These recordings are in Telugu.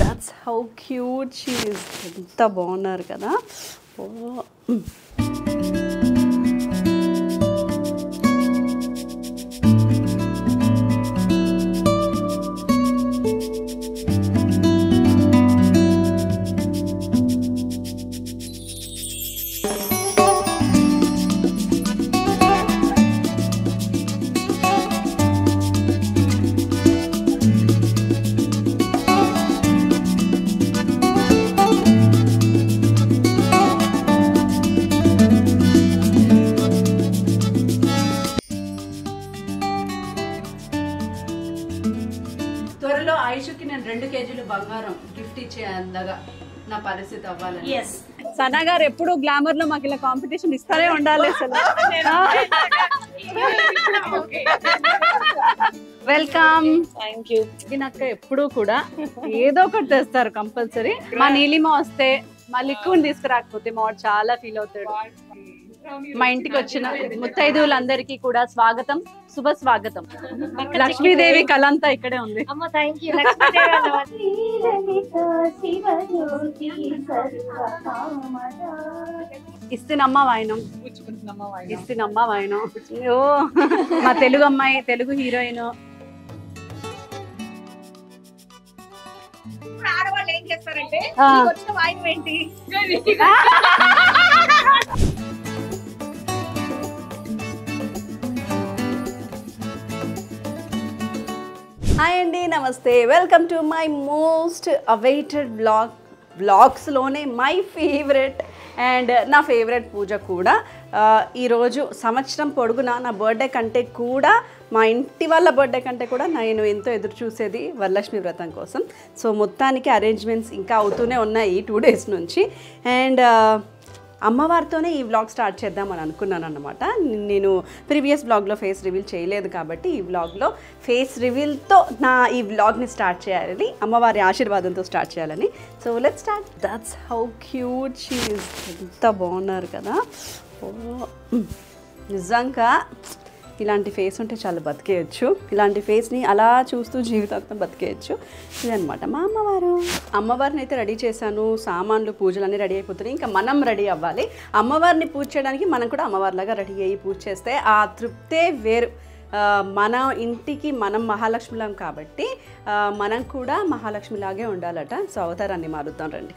That's how cute she is. ఎంత బాగున్నారు కదా. త్వరలో ఆయుష్కి నేను 2 కేజీలు బంగారం గిఫ్ట్ ఇచ్చే అందగా నా పరిస్థితి అవ్వాలని. సనా గారు ఎప్పుడు గ్లామర్ లో మాకు ఇలా కాంపిటీషన్ ఇస్తారే ఉండాలి అసలు. వెల్కమ్. Thank you. నాకు ఎప్పుడు కూడా ఏదో ఒకటి తెస్తారు కంపల్సరీ. మా నీలిమ వస్తే మా లిక్కుని తీసుకురాకపోతే మా వాడు చాలా ఫీల్ అవుతాడు. మా ఇంటికి వచ్చిన ముత్తైదువులందరికీ కూడా స్వాగతం, శుభ స్వాగతం. లక్ష్మీదేవి కలంతా ఇక్కడే ఉంది. ఇస్తున్నమ్మ వాయనం, ఇస్తున్నమ్మ వాయనం. ఓ మా తెలుగు అమ్మాయి, తెలుగు హీరోయిన్. ఆడవాళ్ళు ఏం చేస్తారంటే వచ్చిన వాయినం ఏంటి? హాయ్ అండి, నమస్తే. Welcome to my most awaited బ్లాగ్స్లోనే మై ఫేవరెట్ అండ్ నా ఫేవరెట్ పూజ కూడా. ఈరోజు సంవత్సరం పొడుగునా నా బర్త్డే కంటే కూడా, మా ఇంటి వాళ్ళ బర్త్డే కంటే కూడా నేను ఎంతో ఎదురు చూసేది వరలక్ష్మి వ్రతం కోసం. సో మొత్తానికి అరేంజ్మెంట్స్ ఇంకా అవుతూనే ఉన్నాయి ఈ 2 days నుంచి. అండ్ అమ్మవారితోనే ఈ వ్లాగ్ స్టార్ట్ చేద్దామని అనుకున్నాను అన్నమాట. నేను ప్రీవియస్ వ్లాగ్లో ఫేస్ రివీల్ చేయలేదు కాబట్టి ఈ వ్లాగ్లో ఫేస్ రివీల్తో నా ఈ వ్లాగ్ని స్టార్ట్ చేయాలని, అమ్మవారి ఆశీర్వాదంతో స్టార్ట్ చేయాలని. So let's start. That's how cute she is. ఎంత బాగున్నారు కదా. నిజంగా ఇలాంటి ఫేస్ ఉంటే చాలా బతికేయచ్చు. ఇలాంటి ఫేస్ని అలా చూస్తూ జీవితాంతం బతికేయచ్చు. ఇదనమాట మా అమ్మవారు. అమ్మవారిని అయితే రెడీ చేశాను, సామాన్లు పూజలన్నీ రెడీ అయిపోతున్నాయి. ఇంకా మనం రెడీ అవ్వాలి. అమ్మవారిని పూజ చేయడానికి మనం కూడా అమ్మవారిలాగా రెడీ అయ్యి పూజ చేస్తే ఆ తృప్తే వేరు. మన ఇంటికి మనం మహాలక్ష్మిలాం కాబట్టి మనం కూడా మహాలక్ష్మిలాగే ఉండాలట. సో అవతారాన్ని మారుద్దాం రండి.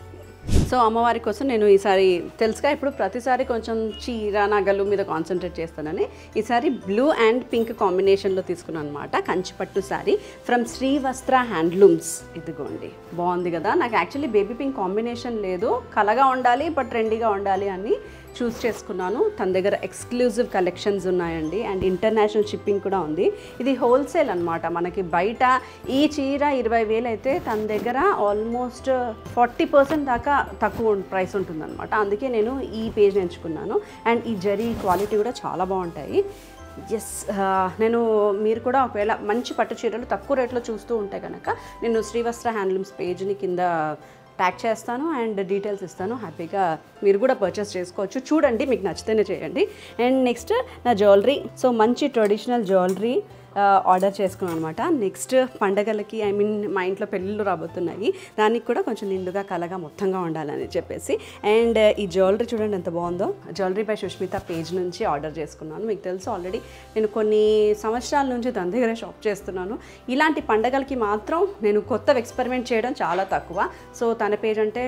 సో అమ్మవారి కోసం నేను ఈసారి తెలుసుగా ఇప్పుడు ప్రతిసారి కొంచెం చీర నగలు మీద కాన్సన్ట్రేట్ చేస్తానని ఈసారి బ్లూ అండ్ పింక్ కాంబినేషన్లో తీసుకున్నాను అనమాట. కంచిపట్టు శారీ ఫ్రమ్ శ్రీవస్త్ర హ్యాండ్లూమ్స్. ఇదిగోండి, బాగుంది కదా. నాకు యాక్చువల్లీ బేబీ పింక్ కాంబినేషన్ లేదు, కలగా ఉండాలి బట్ ట్రెండీగా ఉండాలి అని చూస్ చేసుకున్నాను. తన దగ్గర ఎక్స్క్లూజివ్ కలెక్షన్స్ ఉన్నాయండి అండ్ ఇంటర్నేషనల్ షిప్పింగ్ కూడా ఉంది. ఇది హోల్సేల్ అనమాట. మనకి బయట ఈ చీర 20,000 అయితే తన దగ్గర ఆల్మోస్ట్ 40% దాకా తక్కువ ప్రైస్ ఉంటుందన్నమాట. అందుకే నేను ఈ పేజ్ ఎంచుకున్నాను. అండ్ ఈ జరీ క్వాలిటీ కూడా చాలా బాగుంటాయి. ఎస్, మీరు కూడా ఒకవేళ మంచి పట్టు చీరలు తక్కువ రేట్లో చూస్తూ ఉంటే కనుక నేను శ్రీవస్త్ర హ్యాండ్లూమ్స్ పేజ్ని కింద ట్యాగ్ చేస్తాను అండ్ డీటెయిల్స్ ఇస్తాను. హ్యాపీగా మీరు కూడా పర్చేస్ చేసుకోవచ్చు. చూడండి, మీకు నచ్చితేనే చేయండి. అండ్ నెక్స్ట్ నా జ్యువెలరీ. సో మంచి ట్రెడిషనల్ జ్యువెలరీ ఆర్డర్ చేసుకున్నాను అనమాట. నెక్స్ట్ పండగలకి మా ఇంట్లో పెళ్ళిళ్ళు రాబోతున్నాయి, దానికి కూడా కొంచెం నిండుగా కలగా మొత్తంగా ఉండాలని చెప్పేసి. అండ్ ఈ జ్యువెలరీ చూడండి ఎంత బాగుందో. జ్యువెలరీ బై సుష్మిత పేజ్ నుంచి ఆర్డర్ చేసుకున్నాను. మీకు తెలుసు ఆల్రెడీ నేను కొన్ని సంవత్సరాల నుంచి తన దగ్గర షాప్ చేస్తున్నాను. ఇలాంటి పండగలకి మాత్రం నేను కొత్తవి ఎక్స్పెరిమెంట్ చేయడం చాలా తక్కువ. సో తన పేజ్ అంటే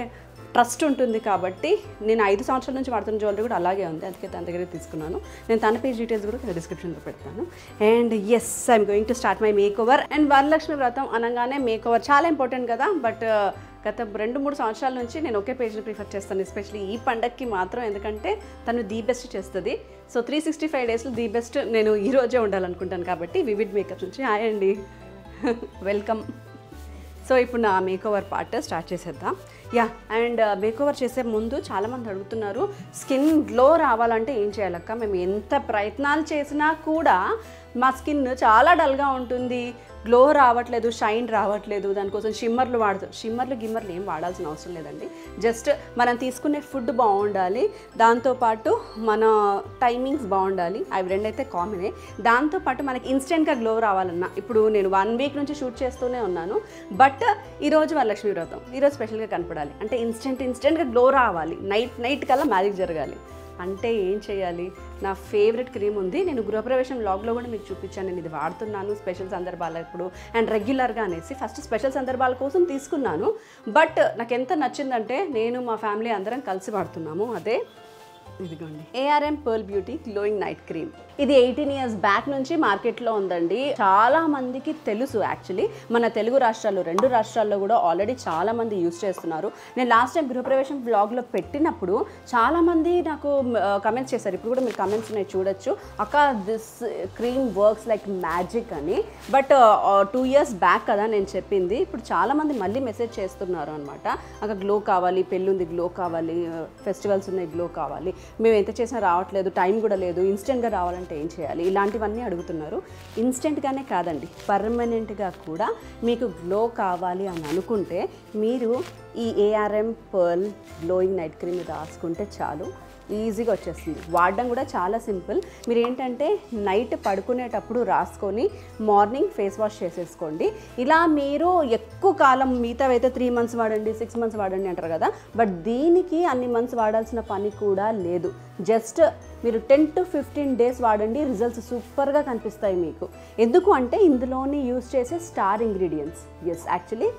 ట్రస్ట్ ఉంటుంది కాబట్టి నేను 5 సంవత్సరాల నుంచి వాడుతున్న జ్యువెలరీ కూడా అలాగే ఉంది, అందుకే తన దగ్గర తీసుకున్నాను. నేను తన పేజ్ డీటెయిల్స్ కూడా డిస్క్రిప్షన్లో పెడతాను. And yes, I'm going to start my makeover. And Varalakshmi Vratam అనగానే మేక్ ఓవర్ చాలా ఇంపార్టెంట్ కదా. బట్ గత 2-3 సంవత్సరాల నుంచి నేను ఒకే పేజ్ని ప్రిఫర్ చేస్తాను, ఎస్పెషల్లీ ఈ పండగకి మాత్రం. ఎందుకంటే తను ది బెస్ట్ చేస్తుంది. సో 365 డేస్లో ది బెస్ట్ నేను ఈ రోజే ఉండాలనుకుంటాను కాబట్టి వివిడ్ మేకప్ నుంచి. హాయ్ అండి, వెల్కమ్. సో ఇప్పుడు నా మేకోవర్ పార్ట్ స్టార్ట్ చేసేద్దాం. యా, అండ్ మేకోవర్ చేసే ముందు చాలామంది అడుగుతున్నారు స్కిన్ గ్లో రావాలంటే ఏం చేయాలక్క. మేము ఎంత ప్రయత్నాలు చేసినా కూడా మా స్కిన్ చాలా డల్గా ఉంటుంది, గ్లో రావట్లేదు, షైన్ రావట్లేదు, దానికోసం షిమ్మర్లు వాడుతారు. గిమ్మర్లు ఏం వాడాల్సిన అవసరం లేదండి. జస్ట్ మనం తీసుకునే ఫుడ్ బాగుండాలి, దాంతోపాటు మన టైమింగ్స్ బాగుండాలి. అవి రెండైతే కామనే. దాంతోపాటు మనకి ఇన్స్టెంట్గా గ్లో రావాలన్నా, ఇప్పుడు నేను 1 వీక్ నుంచి షూట్ చేస్తూనే ఉన్నాను, బట్ ఈరోజు వరలక్ష్మి వ్రతం, ఈరోజు స్పెషల్గా కనపడాలి అంటే ఇన్స్టెంట్గా గ్లో రావాలి, నైట్ కల్లా మ్యాజిక్ జరగాలి అంటే ఏం చేయాలి? నా ఫేవరెట్ క్రీమ్ ఉంది, నేను గృహప్రవేశం వ్లాగ్లో కూడా మీకు చూపించాను. నేను ఇది వాడుతున్నాను స్పెషల్ సందర్భాలప్పుడు అండ్ రెగ్యులర్గా అనేసి. ఫస్ట్ స్పెషల్ సందర్భాల కోసం తీసుకున్నాను, బట్ నాకు ఎంత నచ్చిందంటే నేను మా ఫ్యామిలీ అందరం కలిసి వాడుతున్నాము. అదే ఇదిగోండి, ARM Pearl Beauty glowing night cream. ఇది 18 years బ్యాక్ నుంచి మార్కెట్లో ఉందండి. చాలా మందికి తెలుసు. యాక్చువల్లీ మన తెలుగు రాష్ట్రాల్లో 2 రాష్ట్రాల్లో కూడా ఆల్రెడీ చాలా మంది యూజ్ చేస్తున్నారు. నేను లాస్ట్ టైం గృహప్రవేశం బ్లాగ్లో పెట్టినప్పుడు చాలామంది నాకు కమెంట్స్ చేశారు. ఇప్పుడు కూడా మీరు కమెంట్స్ ఉన్నాయి చూడొచ్చు, అక్క this cream works like magic అని. బట్ 2 years బ్యాక్ కదా నేను చెప్పింది. ఇప్పుడు చాలామంది మళ్ళీ మెసేజ్ చేస్తున్నారు అనమాట, అక్క గ్లో కావాలి, పెళ్ళుంది గ్లో కావాలి, ఫెస్టివల్స్ ఉన్నాయి గ్లో కావాలి, మేము ఎంత చేసినా రావట్లేదు, టైం కూడా లేదు, ఇన్స్టెంట్గా రావాలంటే ఏం చేయాలి, ఇలాంటివన్నీ అడుగుతున్నారు. ఇన్స్టెంట్గానే కాదండి, పర్మనెంట్గా కూడా మీకు గ్లో కావాలి అని అనుకుంటే మీరు ఈ ARM Pearl glowing night cream రాసుకుంటే చాలు, ఈజీగా వచ్చేస్తుంది. వాడడం కూడా చాలా సింపుల్. మీరు ఏంటంటే నైట్ పడుకునేటప్పుడు రాసుకొని మార్నింగ్ ఫేస్ వాష్ చేసేసుకోండి. ఇలా మీరు ఎక్కువ కాలం, మిగతావైతే 3 months వాడండి, 6 months వాడండి అంటారు కదా, బట్ దీనికి అన్ని మంత్స్ వాడాల్సిన పని కూడా లేదు. జస్ట్ మీరు 10 to 15 days వాడండి, రిజల్ట్స్ సూపర్గా కనిపిస్తాయి మీకు. ఎందుకు అంటే ఇందులోని యూజ్ చేసే స్టార్ ఇంగ్రీడియంట్స్. ఎస్, యాక్చువల్లీ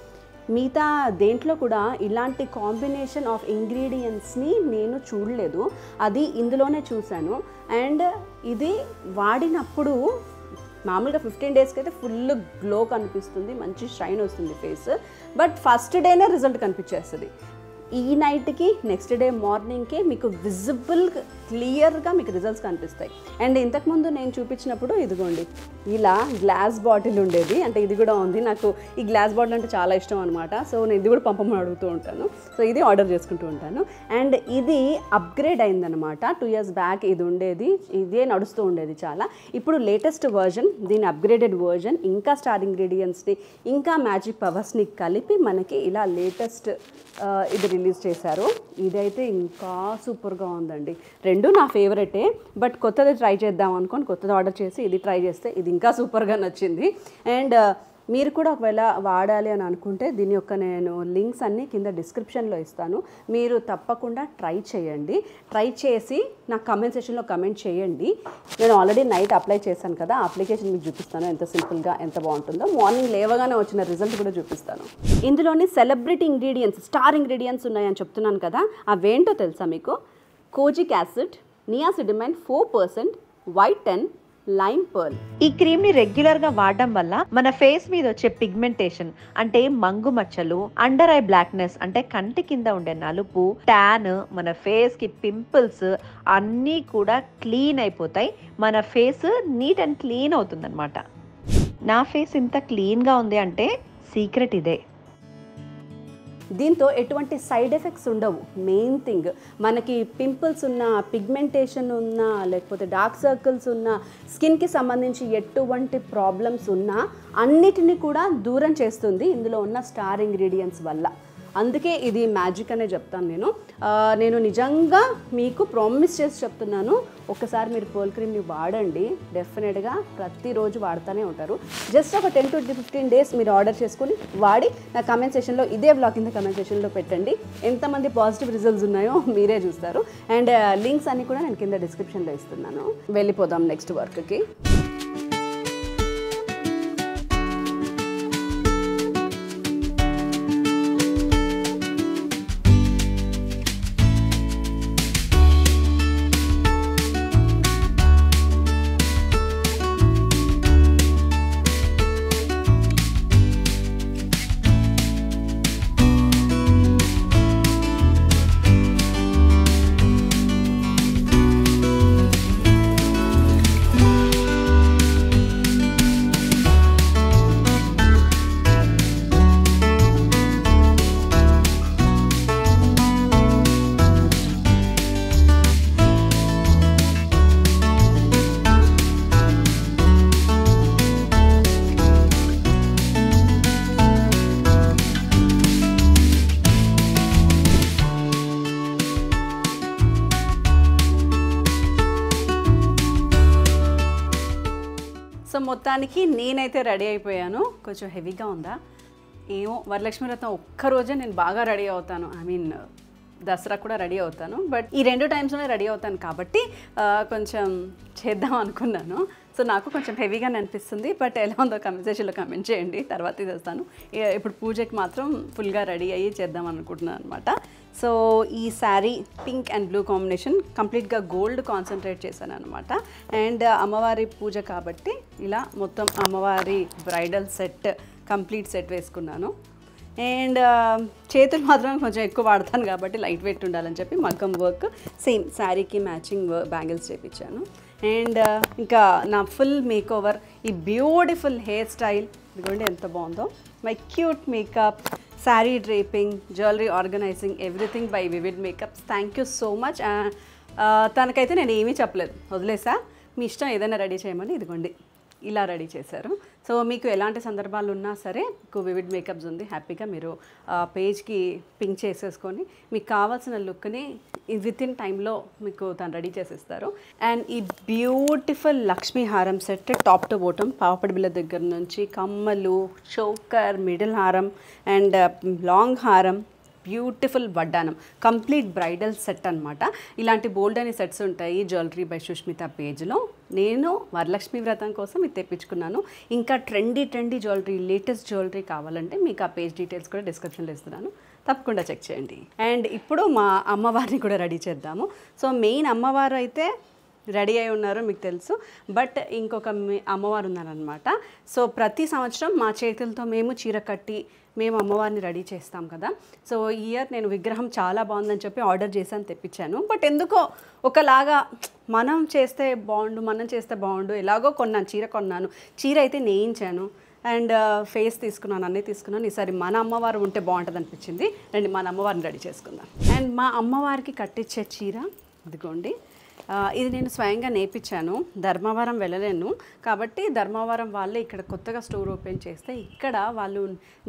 మిగతా దేంట్లో కూడా ఇలాంటి కాంబినేషన్ ఆఫ్ ఇంగ్రీడియంట్స్ని నేను చూడలేదు, అది ఇందులోనే చూశాను. అండ్ ఇది వాడినప్పుడు మామూలుగా 15 daysకి అయితే ఫుల్ గ్లో కనిపిస్తుంది, మంచి షైన్ వస్తుంది ఫేస్. బట్ ఫస్ట్ డేనే రిజల్ట్ కనిపించేస్తుంది. ఈ నైట్కి నెక్స్ట్ డే మార్నింగ్కి మీకు విజిబుల్ క్లియర్గా మీకు రిజల్ట్స్ కనిపిస్తాయి. అండ్ ఇంతకుముందు నేను చూపించినప్పుడు ఇదిగోండి ఇలా గ్లాస్ బాటిల్ ఉండేది, అంటే ఇది కూడా ఉంది. నాకు ఈ గ్లాస్ బాటిల్ అంటే చాలా ఇష్టం అనమాట. సో నేను ఇది కూడా పంపమని అడుగుతూ ఉంటాను, సో ఇది ఆర్డర్ చేసుకుంటూ ఉంటాను. అండ్ ఇది అప్గ్రేడ్ అయిందనమాట. 2 years బ్యాక్ ఇది ఉండేది, ఇదే నడుస్తూ ఉండేది చాలా. ఇప్పుడు లేటెస్ట్ వర్జన్, దీని అప్గ్రేడెడ్ వర్జన్, ఇంకా స్టార్ ఇంగ్రీడియంట్స్ని ఇంకా మ్యాజిక్ పవర్స్ని కలిపి మనకి ఇలా లేటెస్ట్ ఇది రిలీజ్ చేశారు. ఇదైతే ఇంకా సూపర్గా ఉందండి. 2 నా ఫేవరెటే, బట్ కొత్తది ట్రై చేద్దాం అనుకోని కొత్తది ఆర్డర్ చేసి ఇది ట్రై చేస్తే ఇది ఇంకా సూపర్గా నచ్చింది. అండ్ మీరు కూడా ఒకవేళ వాడాలి అని అనుకుంటే దీని యొక్క నేను లింక్స్ అన్నీ కింద డిస్క్రిప్షన్లో ఇస్తాను, మీరు తప్పకుండా ట్రై చేయండి. ట్రై చేసి నాకు కమెంట్ సెక్షన్లో కమెంట్ చేయండి. నేను ఆల్రెడీ నైట్ అప్లై చేశాను కదా, అప్లికేషన్ మీకు చూపిస్తాను ఎంత సింపుల్గా ఎంత బాగుంటుందో. మార్నింగ్ లేవగానే వచ్చిన రిజల్ట్ కూడా చూపిస్తాను. ఇందులోని సెలబ్రిటీ ఇంగ్రీడియంట్స్, స్టార్ ఇంగ్రీడియంట్స్ ఉన్నాయని చెప్తున్నాను కదా, అవేంటో తెలుసా మీకు? Kojic acid, niacinamide 4%, white 10, lime pearl. ఈ క్రీమ్ ని రెగ్యులర్ గా వాడడం వల్ల మన ఫేస్ మీద వచ్చే పిగ్మెంటేషన్ అంటే మంగు మచ్చలు, అండర్ ఐ బ్లాక్నెస్ అంటే కంటి కింద ఉండే నలుపు, ట్యాన్, మన ఫేస్ కి పింపుల్స్ అన్నీ కూడా క్లీన్ అయిపోతాయి. మన ఫేస్ నీట్ అండ్ క్లీన్ అవుతుంది అనమాట. నా ఫేస్ ఇంత క్లీన్ గా ఉంది అంటే సీక్రెట్ ఇదే. దీంతో ఎటువంటి సైడ్ ఎఫెక్ట్స్ ఉండవు. మెయిన్ థింగ్, మనకి పింపుల్స్ ఉన్న, పిగ్మెంటేషన్ ఉన్న, లేకపోతే డార్క్ సర్కిల్స్ ఉన్న, స్కిన్కి సంబంధించి ఎటువంటి ప్రాబ్లమ్స్ ఉన్నా అన్నిటిని కూడా దూరం చేస్తుంది ఇందులో ఉన్న స్టార్ ఇంగ్రీడియంట్స్ వల్ల. అందుకే ఇది మ్యాజిక్ అనే చెప్తాను నేను నిజంగా మీకు ప్రామిస్ చేసి చెప్తున్నాను, ఒకసారి మీరు పర్ల్ క్రీమ్ని వాడండి, డెఫినెట్గా ప్రతిరోజు వాడుతూనే ఉంటారు. జస్ట్ ఒక 10 to 15 days మీరు ఆర్డర్ చేసుకుని వాడి నా కమెంట్ సెషన్లో, ఇదే బ్లాగ్ కింద కమెంట్ సెషన్లో పెట్టండి. ఎంతమంది పాజిటివ్ రిజల్ట్స్ ఉన్నాయో మీరే చూస్తారు. అండ్ లింక్స్ అన్నీ కూడా నేను కింద డిస్క్రిప్షన్లో ఇస్తున్నాను. వెళ్ళిపోదాం నెక్స్ట్ వర్క్కి. సో మొత్తానికి నేనైతే రెడీ అయిపోయాను. కొంచెం హెవీగా ఉందా ఏమో, వరలక్ష్మి వ్రతం ఒక్కరోజే నేను బాగా రెడీ అవుతాను. ఐ మీన్ దసరా కూడా రెడీ అవుతాను, బట్ ఈ 2 టైమ్స్లోనే రెడీ అవుతాను కాబట్టి కొంచెం చేద్దాం అనుకున్నాను. సో నాకు కొంచెం హెవీగానే అనిపిస్తుంది, బట్ ఎలా ఉందో కమెంట్ సెక్షన్లో కమెంట్ చేయండి, తర్వాత చేస్తాను. ఇప్పుడు పూజకి మాత్రం ఫుల్గా రెడీ అయ్యి చేద్దాం అనుకుంటున్నాను అనమాట. సో ఈ sari pink and blue combination, కంప్లీట్గా గోల్డ్ కాన్సన్ట్రేట్ చేశాను అనమాట. అండ్ అమ్మవారి పూజ కాబట్టి ఇలా మొత్తం అమ్మవారి బ్రైడల్ సెట్, కంప్లీట్ సెట్ వేసుకున్నాను. అండ్ చేతులు మాత్రం కొంచెం ఎక్కువ వాడతాను కాబట్టి లైట్ వెయిట్ ఉండాలని చెప్పి మగ్గం వర్క్ సేమ్ శారీకి మ్యాచింగ్ బ్యాంగిల్స్ చేయించాను. అండ్ ఇంకా నా ఫుల్ మేక్ ఓవర్, ఈ బ్యూటిఫుల్ హెయిర్ స్టైల్ ఇదిగోండి ఎంత బాగుందో, my cute makeup, sari draping, jewellery organising, everything by Vivid Makeups. Thank you so much. తనకైతే నేను ఏమీ చెప్పలేదు, వదిలేసా, మీ ఇష్టం ఏదైనా రెడీ చేయమని. ఇదిగోండి ఇలా రెడీ చేశారు. సో మీకు ఎలాంటి సందర్భాలు ఉన్నా సరే మీకు వివిడ్ మేకప్స్ ఉంది, హ్యాపీగా మీరు పేజ్కి పింక్ చేసేసుకొని మీకు కావాల్సిన లుక్ని విత్ ఇన్ టైంలో మీకు తను రెడీ చేసేస్తారు. అండ్ ఈ బ్యూటిఫుల్ లక్ష్మీ హారం set top to bottom, papdi బిళ్ళ దగ్గర నుంచి కమ్మలు, చోకర్, మిడిల్ హారం అండ్ లాంగ్ హారం, బ్యూటిఫుల్ వడ్డానం, కంప్లీట్ బ్రైడల్ సెట్ అనమాట. ఇలాంటి బోల్డ్ అనే సెట్స్ ఉంటాయి జ్యువెలరీ బై సుష్మిత పేజ్లో. నేను వరలక్ష్మి వ్రతం కోసం ఇది తెప్పించుకున్నాను. ఇంకా ట్రెండీ జ్యువెలరీ, లేటెస్ట్ జ్యువెలరీ కావాలంటే మీకు ఆ పేజ్ డీటెయిల్స్ కూడా డిస్క్రిప్షన్లో ఇస్తున్నాను, తప్పకుండా చెక్ చేయండి. అండ్ ఇప్పుడు మా అమ్మవారిని కూడా రెడీ చేద్దాము. సో మెయిన్ అమ్మవారు అయితే రెడీ అయి ఉన్నారు మీకు తెలుసు, బట్ ఇంకొక అమ్మవారు ఉన్నారనమాట. సో ప్రతి సంవత్సరం మా చేతులతో మేము చీర కట్టి మేము అమ్మవారిని రెడీ చేస్తాం కదా. సో ఈ ఇయర్ నేను విగ్రహం చాలా బాగుందని చెప్పి ఆర్డర్ చేశాను, తెప్పించాను. బట్ ఎందుకో ఒకలాగా మనం చేస్తే బాగుండు, ఎలాగో కొన్నాను, చీర కొన్నాను, చీర అయితే నేయించాను అండ్ ఫేస్ తీసుకున్నాను, అన్నీ తీసుకున్నాను. ఈసారి మన అమ్మవారు ఉంటే బాగుంటుంది అనిపించింది. రండి మన అమ్మవారిని రెడీ చేసుకుందాం. అండ్ మా అమ్మవారికి కట్టించే చీర ఇదిగోండి, ఇది నేను స్వయంగా నేర్పించాను. ధర్మవరం వెళ్ళలేను కాబట్టి ధర్మవరం వాళ్ళే ఇక్కడ కొత్తగా స్టోర్ ఓపెన్ చేస్తే ఇక్కడ వాళ్ళు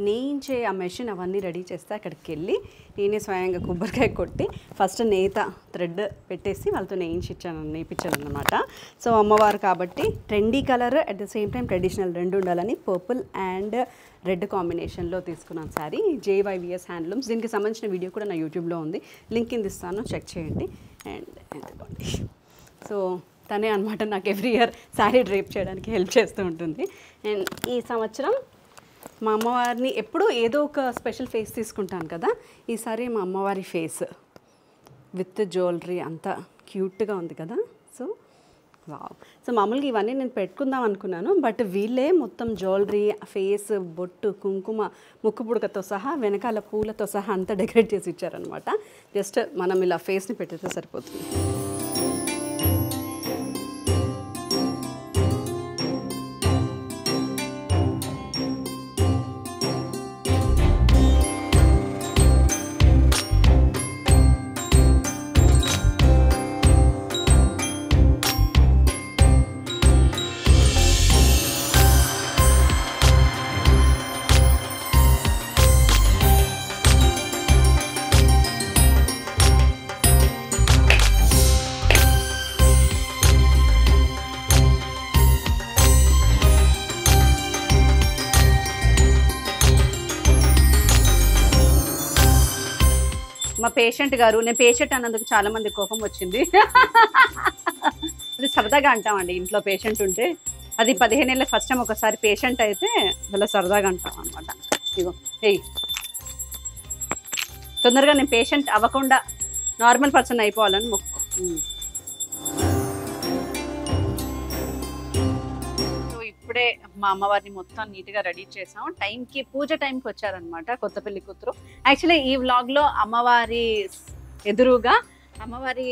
నేయించే ఆ మెషిన్ అవన్నీ రెడీ చేస్తే అక్కడికి వెళ్ళి నేనే స్వయంగా కొబ్బరికాయ కొట్టి ఫస్ట్ నేత థ్రెడ్ పెట్టేసి వాళ్ళతో నేర్పించాను అనమాట. సో అమ్మవారు కాబట్టి trendy colour at the same time traditional రెండు ఉండాలని పర్పుల్ అండ్ రెడ్ కాంబినేషన్లో తీసుకున్నాను శారీ. JYVS handlooms. దీనికి సంబంధించిన వీడియో కూడా నా యూట్యూబ్లో ఉంది, లింక్ కింద ఇస్తాను, చెక్ చేయండి. అండ్ ఎందుకండి సో తనే అనమాట నాకు ఎవ్రీ ఇయర్ శారీ డ్రేప్ చేయడానికి హెల్ప్ చేస్తూ ఉంటుంది. అండ్ ఈ సంవత్సరం మా అమ్మవారిని ఎప్పుడూ ఏదో ఒక స్పెషల్ ఫేస్ తీసుకుంటాను కదా, ఈసారి మా అమ్మవారి ఫేస్ విత్ జ్యువెలరీ అంతా క్యూట్గా ఉంది కదా. So wow. సో మామూలుగా ఇవన్నీ నేను పెట్టుకుందాం అనుకున్నాను, బట్ వీళ్ళే మొత్తం జ్యువెలరీ, ఫేస్, బొట్టు, కుంకుమ, ముక్కు పుడకతో సహా వెనకాల పూలతో సహా అంతా డెకరేట్ చేసి ఇచ్చారనమాట. జస్ట్ మనం ఇలా ఫేస్ని పెట్టేస్తే సరిపోతుంది. మా పేషెంట్ గారు, నేను పేషెంట్ అన్నందుకు చాలా మంది కోపం వచ్చింది. అది సరదాగా అంటామండి ఇంట్లో పేషెంట్ ఉంటే. అది 15 ఏళ్ళ ఫస్ట్ టైం ఒకసారి పేషెంట్ అయితే అలా సరదాగా అంటాం అనమాట. ఇగో ఏయ్, తొందరగా నేను పేషెంట్ అవ్వకుండా నార్మల్ పర్సన్ అయిపోవాలని మొక్కు. సో ఇప్పుడే మా అమ్మవారిని మొత్తం నీట్గా రెడీ చేసాం. టైంకి పూజ టైంకి వచ్చారనమాట కొత్త పెళ్లి కూతురు. యాక్చువల్లీ ఈ వ్లాగ్లో అమ్మవారి ఎదురుగా అమ్మవారి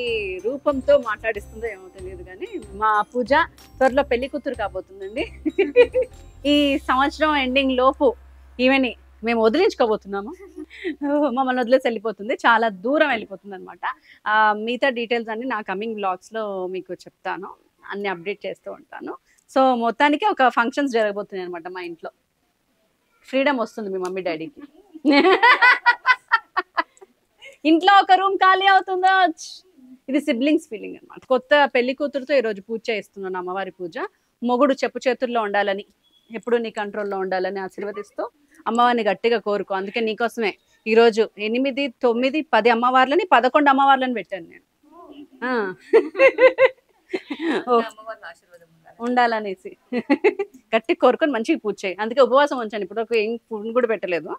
రూపంతో మాట్లాడిస్తుందో ఏమో తెలియదు కానీ మా పూజ త్వరలో పెళ్లి కూతురు కాబోతుందండి. ఈ సంవత్సరం ఎండింగ్ లోపు ఈమెని మేము వదిలించుకోబోతున్నాము. మమ్మల్ని వదిలేసి వెళ్ళిపోతుంది, చాలా దూరం వెళ్ళిపోతుంది అనమాట. మిగతా డీటెయిల్స్ అన్ని నా కమింగ్ వ్లాగ్స్లో మీకు చెప్తాను, అన్ని అప్డేట్ చేస్తూ ఉంటాను. సో మొత్తానికి ఒక ఫంక్షన్స్ జరగబోతున్నాయి అనమాట మా ఇంట్లో. ఫ్రీడమ్ వస్తుంది మీ మమ్మీ డాడీకి. ఇంట్లో ఒక రూమ్ ఖాళీ అవుతుందో, ఇది సిబ్లింగ్స్ ఫీలింగ్ అనమాట. కొత్త పెళ్లి కూతురుతో ఈరోజు పూజ చేస్తున్నాను, అమ్మవారి పూజ. మొగుడు చెప్పు చేతుల్లో ఉండాలని, ఎప్పుడు నీ కంట్రోల్లో ఉండాలని ఆశీర్వదిస్తూ అమ్మవారిని గట్టిగా కోరుకో. అందుకే నీకోసమే ఈరోజు 8, 9, 10 అమ్మవార్లని 11 అమ్మవార్లని పెట్టాను నేను. ఉండాలనేసి గట్టి కోరుకొని మంచిగా పూజ చేయి. అందుకే ఉపవాసం ఉంచాను. ఇప్పుడు ఏం ఫుడ్ కూడా పెట్టలేదు.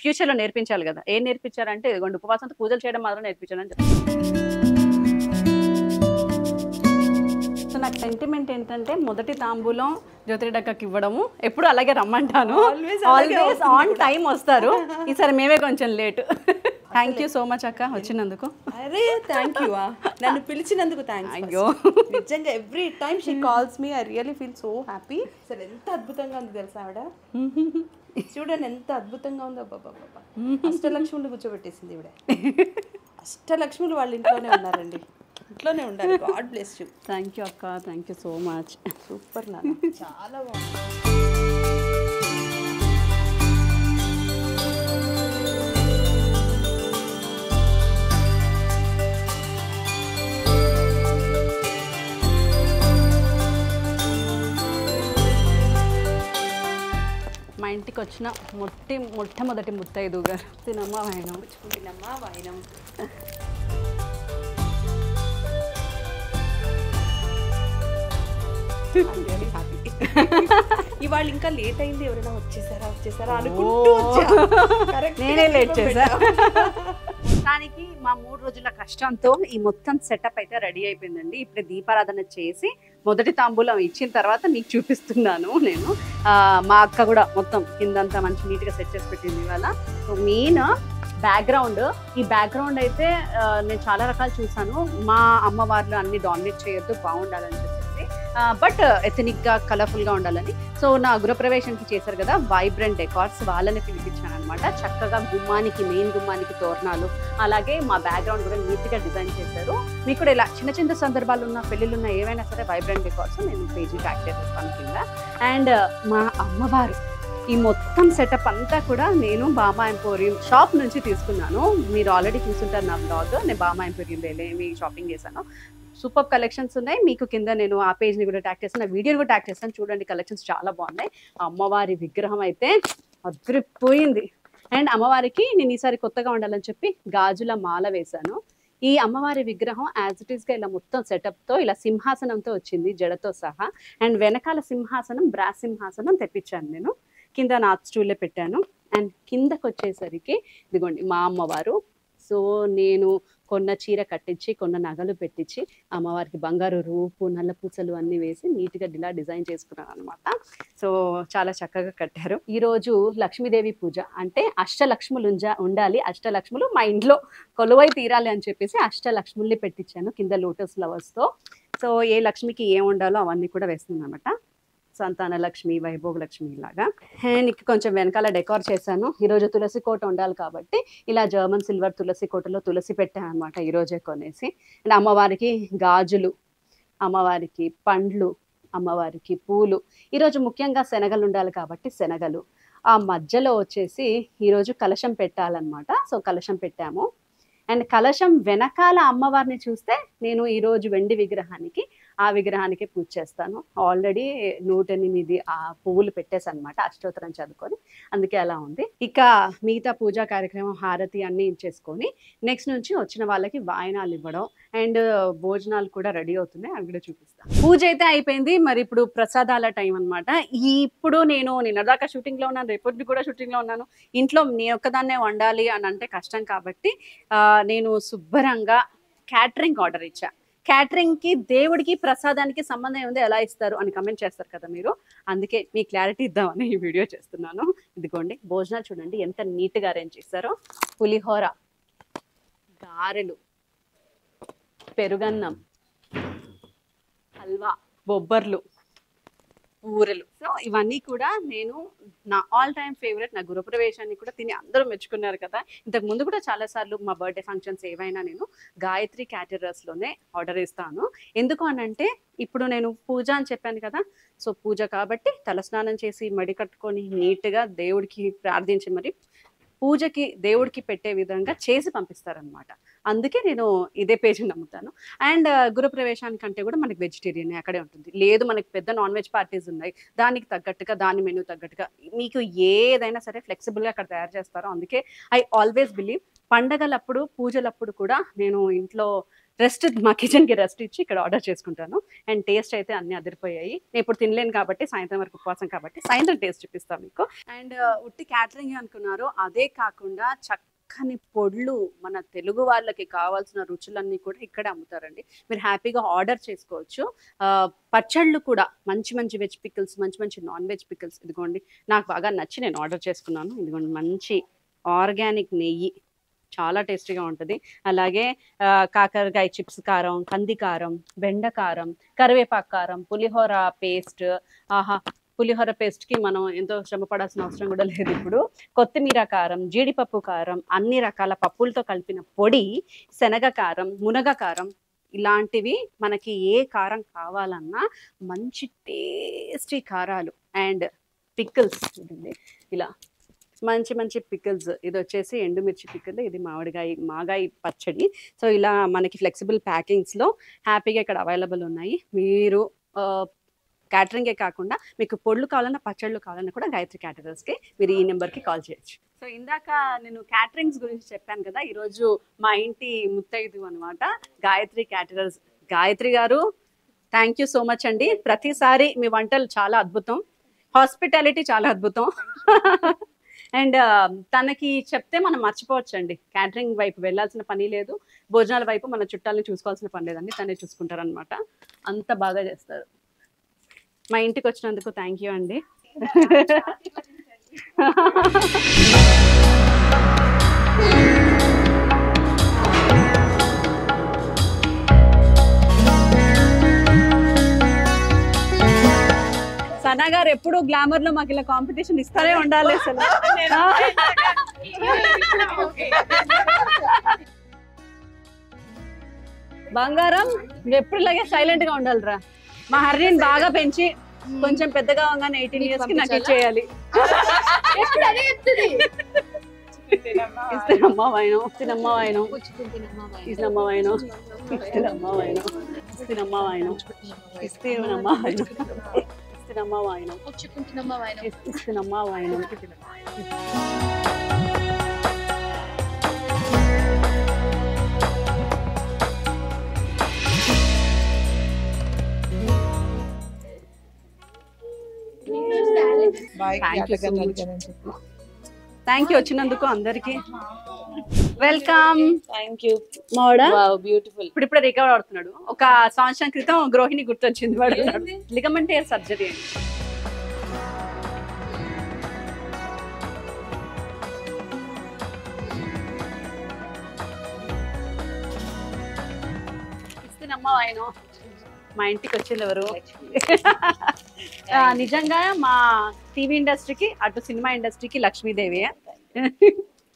ఫ్యూచర్లో నేర్పించాలి కదా. ఏం నేర్పించారంటే ఇదిగోండి ఉపవాసంతో పూజలు చేయడం మాత్రం నేర్పించాలని చెప్తాను. సో నాకు సెంటిమెంట్ ఏంటంటే మొదటి తాంబూలం జ్యోతిరెడ్డక్కకి ఇవ్వడము, ఎప్పుడు అలాగే రమ్మంటాను. ఆల్వేస్ ఆన్ టైం వస్తారు. ఈసారి మేమే కొంచెం late. Thank you so much అక్క వచ్చినందుకు. అరే థ్యాంక్ యూ, నన్ను పిలిచినందుకు థ్యాంక్స్. అయ్యో నిజంగా every time she calls me, I really feel so happy. అసలు ఎంత అద్భుతంగా ఉంది తెలుసా ఆవిడ. చూడండి ఎంత అద్భుతంగా ఉందో. బాబా అష్టలక్ష్ములు కూర్చోబెట్టేసింది ఈవిడ. అష్టలక్ష్ములు వాళ్ళ ఇంట్లోనే ఉన్నారండి, ఇంట్లోనే ఉండాలి. God bless you. Thank you అక్క, thank you so much. Super నాన్న, చాలా బాగుంది. మా ఇంటికి వచ్చిన మొట్టమొదటి ముత్తైదు గారు. తినమ్మా వాయనం. తినమ్మా వాయనం. ఇవాళ ఇంకా లేట్ అయింది, ఎవరైనా వచ్చేసారా అనుకుంటూ నేనే లేట్ చేశా. మొత్తానికి మా 3 రోజుల కష్టంతో ఈ మొత్తం సెటప్ అయితే రెడీ అయిపోయిందండి. ఇప్పుడు దీపారాధన చేసి మొదటి తాంబూలం ఇచ్చిన తర్వాత మీకు చూపిస్తున్నాను నేను. మా అక్క కూడా మొత్తం కిందంతా మంచి నీట్గా సెట్ చేసి పెట్టింది ఇవాళ. సో మెయిన్ బ్యాక్గ్రౌండ్, ఈ బ్యాక్గ్రౌండ్ అయితే నేను చాలా రకాలు చూసాను. మా అమ్మవార్లు అన్ని డామినేట్ చేయొద్దు, బాగుండాలని చెప్పేసి, బట్ ఎథనిక్గా కలర్ఫుల్గా ఉండాలని. సో నా గృహప్రవేశానికి చేశారు కదా వైబ్రెంట్ డెకార్స్, వాళ్ళని పిలిపించాను అనమాట. చక్కగా గుమ్మానికి, మెయిన్ గుమ్మానికి తోరణాలు, అలాగే మా బ్యాక్గ్రౌండ్ కూడా నీట్గా డిజైన్ చేశారు. మీకు కూడా ఇలా చిన్న చిన్న సందర్భాలు ఉన్న, పెళ్ళిళ్ళు ఉన్న, ఏవైనా సరే వైబ్రెంట్ డెకార్స్ నేను పేజీ ట్యాగ్ చేసేస్తాను కింద. అండ్ మా అమ్మవారు ఈ మొత్తం సెటప్ అంతా కూడా నేను బామా ఎంపోరియం షాప్ నుంచి తీసుకున్నాను. మీరు ఆల్రెడీ చూసుంటారు నా బ్లాగ్. నేను బామా ఎంపోరియం వెళ్ళి షాపింగ్ చేశాను. సూపర్ కలెక్షన్స్ ఉన్నాయి. మీకు కింద నేను ఆ పేజ్ని కూడా ట్యాగ్ చేస్తాను, ఆ వీడియోని కూడా ట్యాగ్ చేస్తాను. చూడండి, కలెక్షన్స్ చాలా బాగున్నాయి. అమ్మవారి విగ్రహం అయితే అదిరిపోయింది. అండ్ అమ్మవారికి నేను ఈసారి కొత్తగా ఉండాలని చెప్పి గాజుల మాల వేశాను. ఈ అమ్మవారి విగ్రహం యాజ్ ఇట్ ఈస్గా ఇలా మొత్తం సెటప్తో ఇలా సింహాసనంతో వచ్చింది, జడతో సహా. అండ్ వెనకాల సింహాసనం బ్రాస్ సింహాసనం తెప్పించాను నేను. కింద నార్త్ స్టూల్లో పెట్టాను. అండ్ కిందకు వచ్చేసరికి ఇదిగోండి మా అమ్మవారు. సో నేను కొన్న చీర కట్టించి, కొన్న నగలు పెట్టించి, అమ్మవారికి బంగారు రూపు, నల్ల పూసలు అన్నీ వేసి నీట్గా ఇలా డిజైన్ చేసుకున్నాను అనమాట. సో చాలా చక్కగా కట్టారు. ఈరోజు లక్ష్మీదేవి పూజ అంటే అష్టలక్ష్ములు ఉండాలి, అష్టలక్ష్ములు మా ఇంట్లో కొలువై తీరాలి అని చెప్పేసి అష్టలక్ష్ముల్ని పెట్టించాను కింద లోటస్ ఫ్లవర్స్తో. సో ఏ లక్ష్మికి ఏం ఉండాలో అవన్నీ కూడా వేస్తున్నాను అనమాట. సంతాన లక్ష్మి, వైభోగ లక్ష్మి ఇలాగా. అండ్ కొంచెం వెనకాల డెకార్ చేశాను. ఈరోజు తులసి కోట ఉండాలి కాబట్టి ఇలా జర్మన్ సిల్వర్ తులసి కోటలో తులసి పెట్టాను అనమాట ఈరోజే కొనేసి. అండ్ అమ్మవారికి గాజులు, అమ్మవారికి పండ్లు, అమ్మవారికి పూలు. ఈరోజు ముఖ్యంగా శనగలు ఉండాలి కాబట్టి శనగలు. ఆ మధ్యలో వచ్చేసి ఈరోజు కలశం పెట్టాలన్నమాట. సో కలశం పెట్టాము. అండ్ కలశం వెనకాల అమ్మవారిని చూస్తే నేను ఈరోజు వెండి విగ్రహానికి, ఆ విగ్రహానికి పూజ చేస్తాను. ఆల్రెడీ 108 ఆ పువ్వులు పెట్టేసాను అనమాట అష్టోత్తరం చదువుకొని, అందుకే అలా ఉంది. ఇక మిగతా పూజా కార్యక్రమం, హారతి అన్నీ ఇచ్చేసుకొని నెక్స్ట్ నుంచి వచ్చిన వాళ్ళకి వాయనాలు ఇవ్వడం అండ్ భోజనాలు కూడా రెడీ అవుతున్నాయి, అవి కూడా చూపిస్తాను. పూజ అయితే అయిపోయింది. మరి ఇప్పుడు ప్రసాదాల టైం అనమాట. ఇప్పుడు నేను నిన్నదాకా షూటింగ్లో ఉన్నాను, రేపటి కూడా షూటింగ్లో ఉన్నాను. ఇంట్లో నేను ఒక్కదాన్నే వండాలి అని అంటే కష్టం కాబట్టి నేను శుభ్రంగా క్యాటరింగ్ ఆర్డర్ ఇచ్చా. క్యాటరింగ్కి, దేవుడికి, ప్రసాదానికి సంబంధం ఏముంది, ఎలా ఇస్తారు అని కమెంట్ చేస్తారు కదా మీరు. అందుకే మీ క్లారిటీ ఇద్దామని ఈ వీడియో చేస్తున్నాను. ఇదిగోండి భోజనాలు చూడండి ఎంత నీట్గా అరేంజ్ చేశారో. పులిహోర, గారెలు, పెరుగన్నం, హల్వా, బొబ్బర్లు, ఊరెలు. సో ఇవన్నీ కూడా నేను నా ఆల్ టైమ్ ఫేవరెట్. నా గృహప్రవేశాన్ని కూడా తిని అందరూ మెచ్చుకున్నారు కదా. ఇంతకు ముందు కూడా చాలాసార్లు మా బర్త్డే ఫంక్షన్స్ ఏవైనా నేను గాయత్రి క్యాటరర్స్లోనే ఆర్డర్ ఇస్తాను. ఎందుకు అనంటే ఇప్పుడు నేను పూజ అని చెప్పాను కదా. సో పూజ కాబట్టి తలస్నానం చేసి మడి కట్టుకొని నీట్గా దేవుడికి ప్రార్థించి మరి పూజకి దేవుడికి పెట్టే విధంగా చేసి పంపిస్తారనమాట. అందుకే నేను ఇదే పేజ్ని నమ్ముతాను. అండ్ గృహప్రవేశానికంటే కూడా మనకి వెజిటేరియన్ అక్కడే ఉంటుంది. లేదు మనకి పెద్ద నాన్ వెజ్ పార్టీస్ ఉన్నాయి, దానికి తగ్గట్టుగా దాని మెనూ తగ్గట్టుగా మీకు ఏదైనా సరే ఫ్లెక్సిబుల్గా అక్కడ తయారు చేస్తారో. అందుకే ఐ ఆల్వేస్ బిలీవ్ పండగలప్పుడు పూజలప్పుడు కూడా నేను ఇంట్లో రెస్ట్, మా కిచెన్కి రెస్ట్ ఇచ్చి ఇక్కడ ఆర్డర్ చేసుకుంటాను. అండ్ టేస్ట్ అయితే అన్నీ అదిరిపోయాయి. నేను ఇప్పుడు తినలేను కాబట్టి, సాయంత్రం వరకు ఉపవాసం కాబట్టి సాయంత్రం టేస్ట్ చూపిస్తాను మీకు. అండ్ ఉట్టి క్యాటరింగ్ అనుకున్నారు, అదే కాకుండా చక్కని పొడులు, మన తెలుగు వాళ్ళకి కావాల్సిన రుచులన్నీ కూడా ఇక్కడే అమ్ముతారండి. మీరు హ్యాపీగా ఆర్డర్ చేసుకోవచ్చు. పచ్చళ్ళు కూడా మంచి మంచి వెజ్ పికిల్స్, మంచి మంచి నాన్ వెజ్ పికిల్స్. ఇదిగోండి నాకు బాగా నచ్చి నేను ఆర్డర్ చేసుకున్నాను. ఇదిగోండి మంచి ఆర్గానిక్ నెయ్యి, చాలా టేస్టీగా ఉంటుంది. అలాగే కాకరకాయ చిప్స్ కారం, కంది కారం, బెండ కారం, కరివేపాకు కారం, పులిహోర పేస్ట్. ఆహా, పులిహోర పేస్ట్కి మనం ఎంతో శ్రమ పడాల్సిన అవసరం కూడా లేదు. ఇప్పుడు కొత్తిమీర కారం, జీడిపప్పు కారం, అన్ని రకాల పప్పులతో కలిపిన పొడి, శనగ కారం, మునగ కారం, ఇలాంటివి మనకి ఏ కారం కావాలన్నా మంచి టేస్టీ కారాలు. అండ్ పికిల్స్ ఇలా మంచి మంచి పికిల్స్. ఇది వచ్చేసి ఎండుమిర్చి పికిల్, ఇది మాగాయి పచ్చడి. సో ఇలా మనకి ఫ్లెక్సిబుల్ ప్యాకింగ్స్లో హ్యాపీగా ఇక్కడ అవైలబుల్ ఉన్నాయి. మీరు క్యాటరింగే కాకుండా మీకు పొళ్ళు కావాలన్నా పచ్చళ్ళు కావాలన్నా కూడా గాయత్రి క్యాటరర్స్కి మీరు ఈ నెంబర్కి కాల్ చేయొచ్చు. సో ఇందాక నేను క్యాటరింగ్స్ గురించి చెప్పాను కదా, ఈరోజు మా ఇంటి ముత్తైదు అనమాట గాయత్రి క్యాటరర్స్. గాయత్రి గారు థ్యాంక్ యూ సో మచ్ అండి. ప్రతిసారి మీ వంటలు చాలా అద్భుతం, హాస్పిటాలిటీ చాలా అద్భుతం. అండ్ తనకి చెప్తే మనం మర్చిపోవచ్చు అండి. క్యాటరింగ్ వైపు వెళ్ళాల్సిన పని లేదు, భోజనాల వైపు మన చుట్టాలని చూసుకోవాల్సిన పని లేదండి, తనే చూసుకుంటారు అనమాట. అంత బాగా చేస్తారు. మా ఇంటికి వచ్చినందుకు థ్యాంక్ యూ అండి. సనా గారు ఎప్పుడు గ్లామర్ లో మాకు ఇలా కాంపిటీషన్ ఇస్తారే ఉండాలి అసలు. బంగారం ఎప్పుడు ఇలాగే సైలెంట్ గా ఉండాలిరా. మా హర్రీని బాగా పెంచి కొంచెం పెద్దగా ఉండగానే 18 years కి నాకు ఇచ్చేయాలి. ఇస్తేనమ్మా వైనం, ఇస్తేనమ్మా వైనం, ఇస్తేనమ్మా వైనం, ఇస్తేనమ్మా వైనం, ఇస్తేనమ్మా వైనం, ఇస్తేనమ్మా వైనం, ఇస్తేనమ్మా వైనం, ఇస్తేనమ్మా వైనం. థ్యాంక్ యూ వచ్చినందుకు అందరికి. వెల్కమ్. Thank you. మోడా బ్యూటిఫుల్. ఇప్పుడు రికవర్ అవుతున్నాడు. ఒక సంవత్సరం క్రితం గృహిణి గుర్తొచ్చింది వాడు. లిగమెంట్ హెయిర్ సర్జరీ అండి. ఇస్తేనమ్మా ఆయన మా ఇంటికి వచ్చింది ఎవరు? నిజంగా మా టీవీ ఇండస్ట్రీకి అటు సినిమా ఇండస్ట్రీకి Lakshmidevi.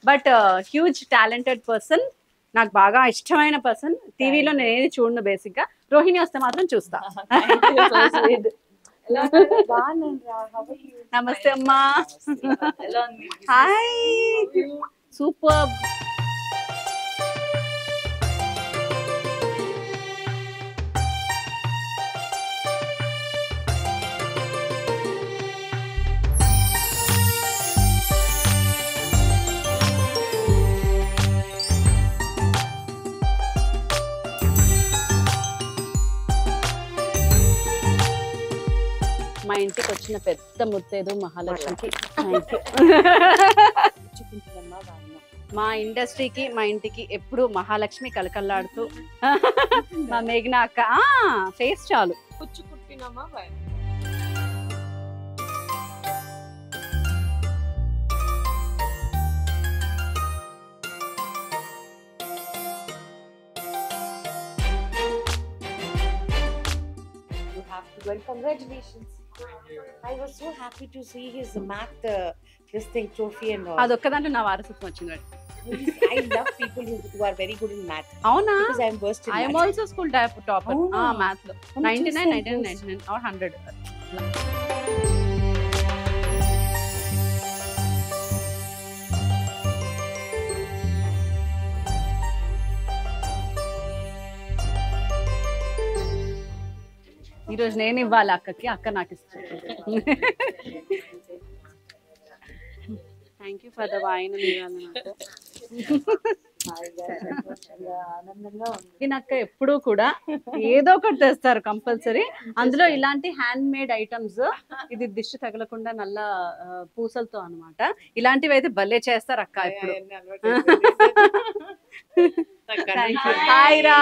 But huge talented person, నాకు బాగా ఇష్టమైన పర్సన్. టీవీలో నేను ఏది చూడను బేసిక్ గా, రోహిణి వస్తే మాత్రం చూస్తా. నమస్తే అమ్మా. Hi, super. మా ఇంటికి వచ్చిన పెద్ద ముత్తేదు మహాలక్ష్మికి మా ఇండస్ట్రీకి మా ఇంటికి ఎప్పుడు మహాలక్ష్మి కలకల్లాడుతూ మా మేఘన అక్క ఫేస్ చాలు. Well, congratulations. I was so happy to see his math this thing trophy and all. అదొక్కదాంట్లో నా వారసత్వం వచ్చింది. I love people who are very good in math. అవునా? Because I am versed in I am math. also school topper. Math లో 99 99 99 or 100. ఈరోజు నేను ఇవ్వాలి అక్కకి, అక్క నాకు ఇస్తుంది. Thank you for the wine. నాకు అక్క ఎప్పుడూ కూడా ఏదో ఒకటి తెస్తారు కంపల్సరీ. అందులో ఇలాంటి హ్యాండ్ మేడ్ ఐటమ్స్, ఇది దిష్టి తగలకుండా నల్ల పూసలతో అన్నమాట. ఇలాంటివి అయితే భలే చేస్తారు అక్క ఎప్పుడు. హాయ్ రా.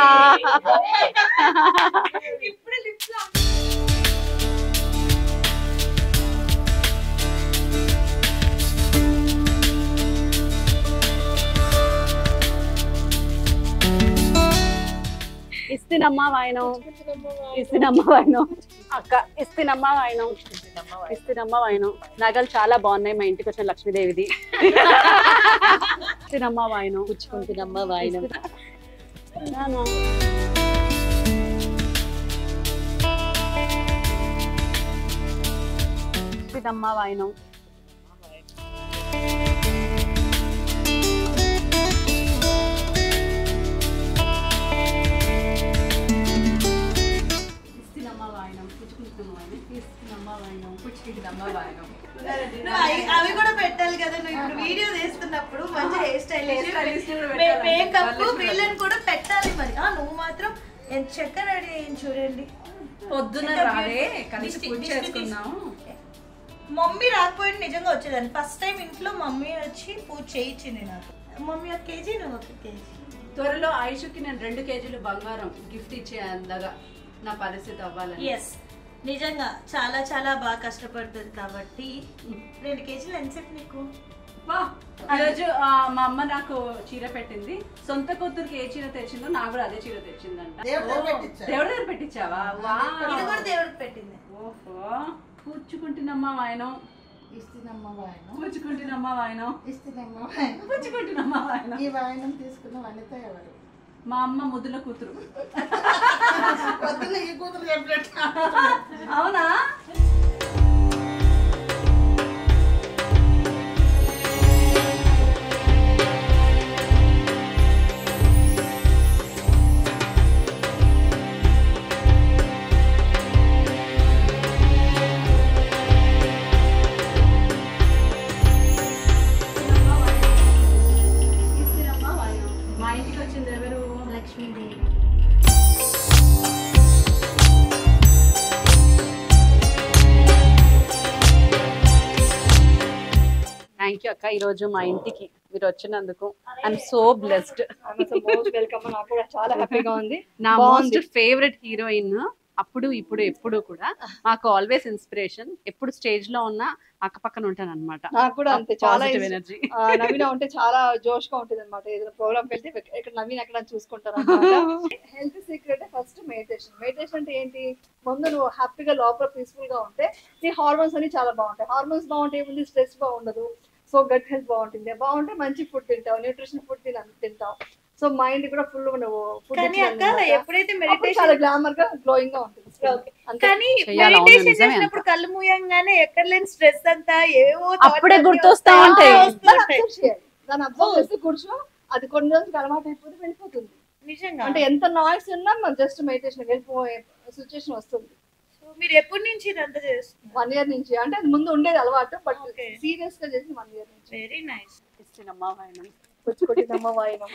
ఇస్తినమ్మా వాయనం, ఇస్తినమ్మా వాయనం అక్క, ఇస్తినమ్మా వాయనం, ఇస్తినమ్మా వాయనం. నగలు చాలా బాగున్నాయి, మా ఇంటికి వచ్చిన లక్ష్మీదేవిది. ఇస్తినమ్మా వాయనం, పుచ్చుకుంటున్నమ్మా వాయినం. ఇస్తినమ్మా వాయనం. అవి కూడా పెట్టాలి కదా, నువ్వు ఇప్పుడు వీడియో తీస్తున్నప్పుడు మంచి హెయిర్ స్టైలిస్ట్ మేకప్ వీళ్ళని కూడా పెట్టాలి మరి. నువ్వు మాత్రం ఎంత చక్కగా రెడీ అయ్యింది చూడండి. పొద్దున రాలే కలిసి పూజ చేసుకున్నాము. మమ్మీ రాకపోయినా నిజంగా వచ్చేదాన్ని. ఫస్ట్ టైం ఇంట్లో మమ్మీ వచ్చి పూజ చేయించింది నాకు. మమ్మీ 1 కేజీ, నువ్వు 1 కేజీ. త్వరలో ఆయుష్కి నేను 2 కేజీలు బంగారం గిఫ్ట్ ఇచ్చే అందగా నా పరిస్థితి అవ్వాలని. ఎస్, నిజంగా చాలా చాలా బాగా కష్టపడుతుంది కాబట్టి 2 కేజీలు ఎంతసేపు నీకు? ఈరోజు మా అమ్మ నాకు చీర పెట్టింది. సొంత కూతురికి ఏ చీర తెచ్చిందో నాకు కూడా అదే చీర తెచ్చిందంట. దేవుడి దగ్గర పెట్టించావా? ఇది కూడా దేవుడికి పెట్టింది. ఓహో, కూర్చుకుంటున్నమ్మా వాయనం, ఇస్తున్నమ్మా వాయనం, కూర్చుకుంటున్నమ్మా వాయనం, ఇస్తున్నమ్మా వాయనం, కూర్చుకుంటున్నమ్మా వాయనం. ఈ వాయనం తీసుకున్న వనిత ఎవరు? మా అమ్మ ముద్దుల కూతురు. పొద్దున్న ఈ కూతురు చెప్పినట్టు. అవునా? మా ఇంటికి వచ్చింది ఎవరు? లక్ష్మీదేవి. థ్యాంక్ యూ అక్క, ఈ రోజు మా ఇంటికి మీరు వచ్చినందుకు ఐఎమ్ సో బ్లెస్డ్. వెల్కమ్. నాకు కూడా చాలా హ్యాపీగా ఉంది. నా మోస్ట్ ఫేవరెట్ హీరోయిన్, అప్పుడు ఇప్పుడు ఎప్పుడు కూడా మాకు ఆల్వేస్ ఇన్స్పిరేషన్. ఎప్పుడు స్టేజ్ లో ఉన్నా అక్క పక్కన ఉంటాను అనమాట. నాకు కూడా అంతే, చాలా ఎనర్జీ. నవీన ఉంటే చాలా జోష్ గా ఉంటుంది అనమాట. ఏదైనా ప్రోగ్రామ్ వెళ్తే ఇక్కడ నవీన ఎక్కడ చూసుకుంటారు. Health secret first meditation. Meditation అంటే ఏంటి? ముందు నువ్వు హ్యాపీగా లోపల పీస్ఫుల్ గా ఉంటే నీ హార్మోన్స్ అన్ని చాలా బాగుంటాయి. హార్మోన్స్ బాగుంటే ఏముంది, స్ట్రెస్ బాగుండదు. సో గట్ హెల్త్ బాగుంటుంది. బాగుంటే మంచి ఫుడ్ తింటావు, న్యూట్రిషన్ ఫుడ్ తింటావు. సో మైండ్ కూడా ఫుల్ నువ్వు ఫుడ్ ఎప్పుడైతే మెడిటేషన్ చాలా గ్లామర్ గా గ్లోయింగ్ గా ఉంటుంది. కానీ మెడిటేషన్ చేసినప్పుడు కళ్ళు మూయంగానే ఎక్కడ లేని స్ట్రెస్ అంతా ఏవో అప్పుడే గుర్తొస్తా ఉంటాయి. దాన్ని అబ్జర్వ్ చేస్తే కూర్చో, అది కొన్ని రోజులు అలవాటు అయిపోతే వెళ్ళిపోతుంది. నిజంగా అంటే ఎంత నాయిస్ ఉన్నా మనం జస్ట్ మెడిటేషన్ వెళ్ళిపోయే సిచ్యుయేషన్ వస్తుంది. మీరు ఎప్పటి నుంచి ఇదంతా చేస్తున్నారు? 1 year నుంచి. అంటే ముందు ఉండేది అలవాటు, బట్ సీరియస్ గా చేసి 1 year నుంచి. Very nice. ఇస్తున్నమ్మా వాయనం, కూర్చుకుంటున్నమ్మా వాయనం.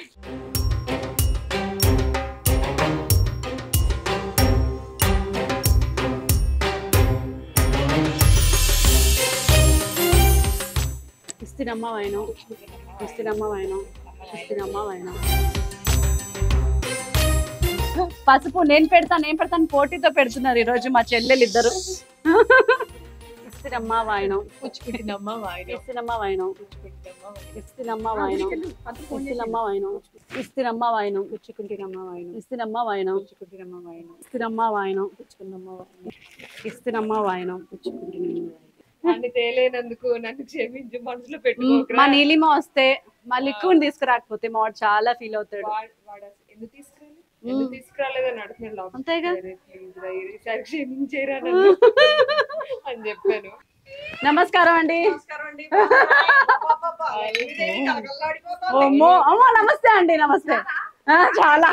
ఇస్తున్నమ్మా వాయనం, ఇస్తున్నమ్మా వాయనం, ఇస్తున్నమ్మా వాయనం. పసుపు నేను పెడతాను పోటీతో పెడుతున్నారు ఈ రోజు మా చెల్లెలు ఇద్దరు. ఇస్తున్నమ్మా వాయనం, పుచ్చుకుంటున్నమ్మా వాయినం. ఇస్తున్నమ్మా వాయనం, ఇస్తున్నమ్మా వాయనం, ఇస్తున్నమ్మా వాయనం, ఇస్తున్నమ్మా వాయనం, పుచ్చుకుంటున్నమ్మా వాయనం, ఇస్తున్నమ్మా వాయనం, పుచ్చుకుంటున్నమ్మా వాయనం, ఇస్తున్నమ్మా వాయనం, పుచ్చుకున్నమ్మా వాయనం, ఇస్తున్నమ్మా వాయనం, పుచ్చుకుంటున్నమ్మా వాయనం. అన్ని తేలేనందుకు నన్ను క్షమించు, మనసులో పెట్టుకోక. మా నీలిమ వస్తే మా లిక్విడ్ తీసుకురాకపోతే మా వాడు చాలా ఫీల్ అవుతాడు. ఎందుకు తీసుకురాలి, ఎందుకు తీసుకురాలేదని అడుగుతున్నాడు. అంతేగా. ఈసారి క్షమించేరా అని చెప్పాను. నమస్కారం అండి. అమ్మో అమ్మో, నమస్తే అండి. నమస్తే. చాలా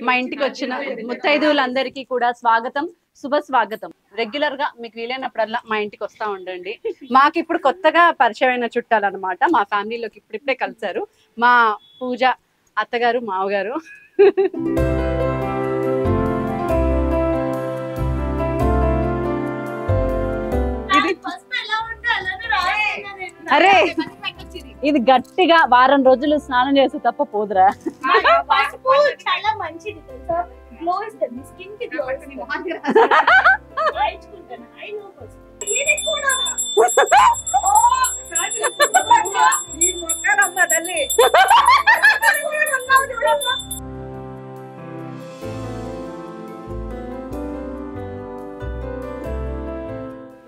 మా ఇంటికి వచ్చిన ముత్తైదువులందరికీ కూడా స్వాగతం, శుభ స్వాగతం. రెగ్యులర్ గా మీకు వీలైనప్పుడల్లా మా ఇంటికి వస్తా ఉండండి. మాకు ఇప్పుడు కొత్తగా పరిచయమైన చుట్టాలు అనమాట. మా ఫ్యామిలీలోకి ఇప్పుడిప్పుడే కలిసారు. మా పూజ అత్తగారు, మావగారు. అరే ఇది గట్టిగా వారం రోజులు స్నానం చేస్తే తప్ప పోదురా. పసుపు చాలా మంచిది తెలుసా, గ్లో ఇస్తుంది స్కిన్ కి, గ్లో ఇస్తుంది. రాయించుకుంటాను. ఐ నో పసుపు. ఇది కూడా ఈ మొక్కలమ్మ తల్లి.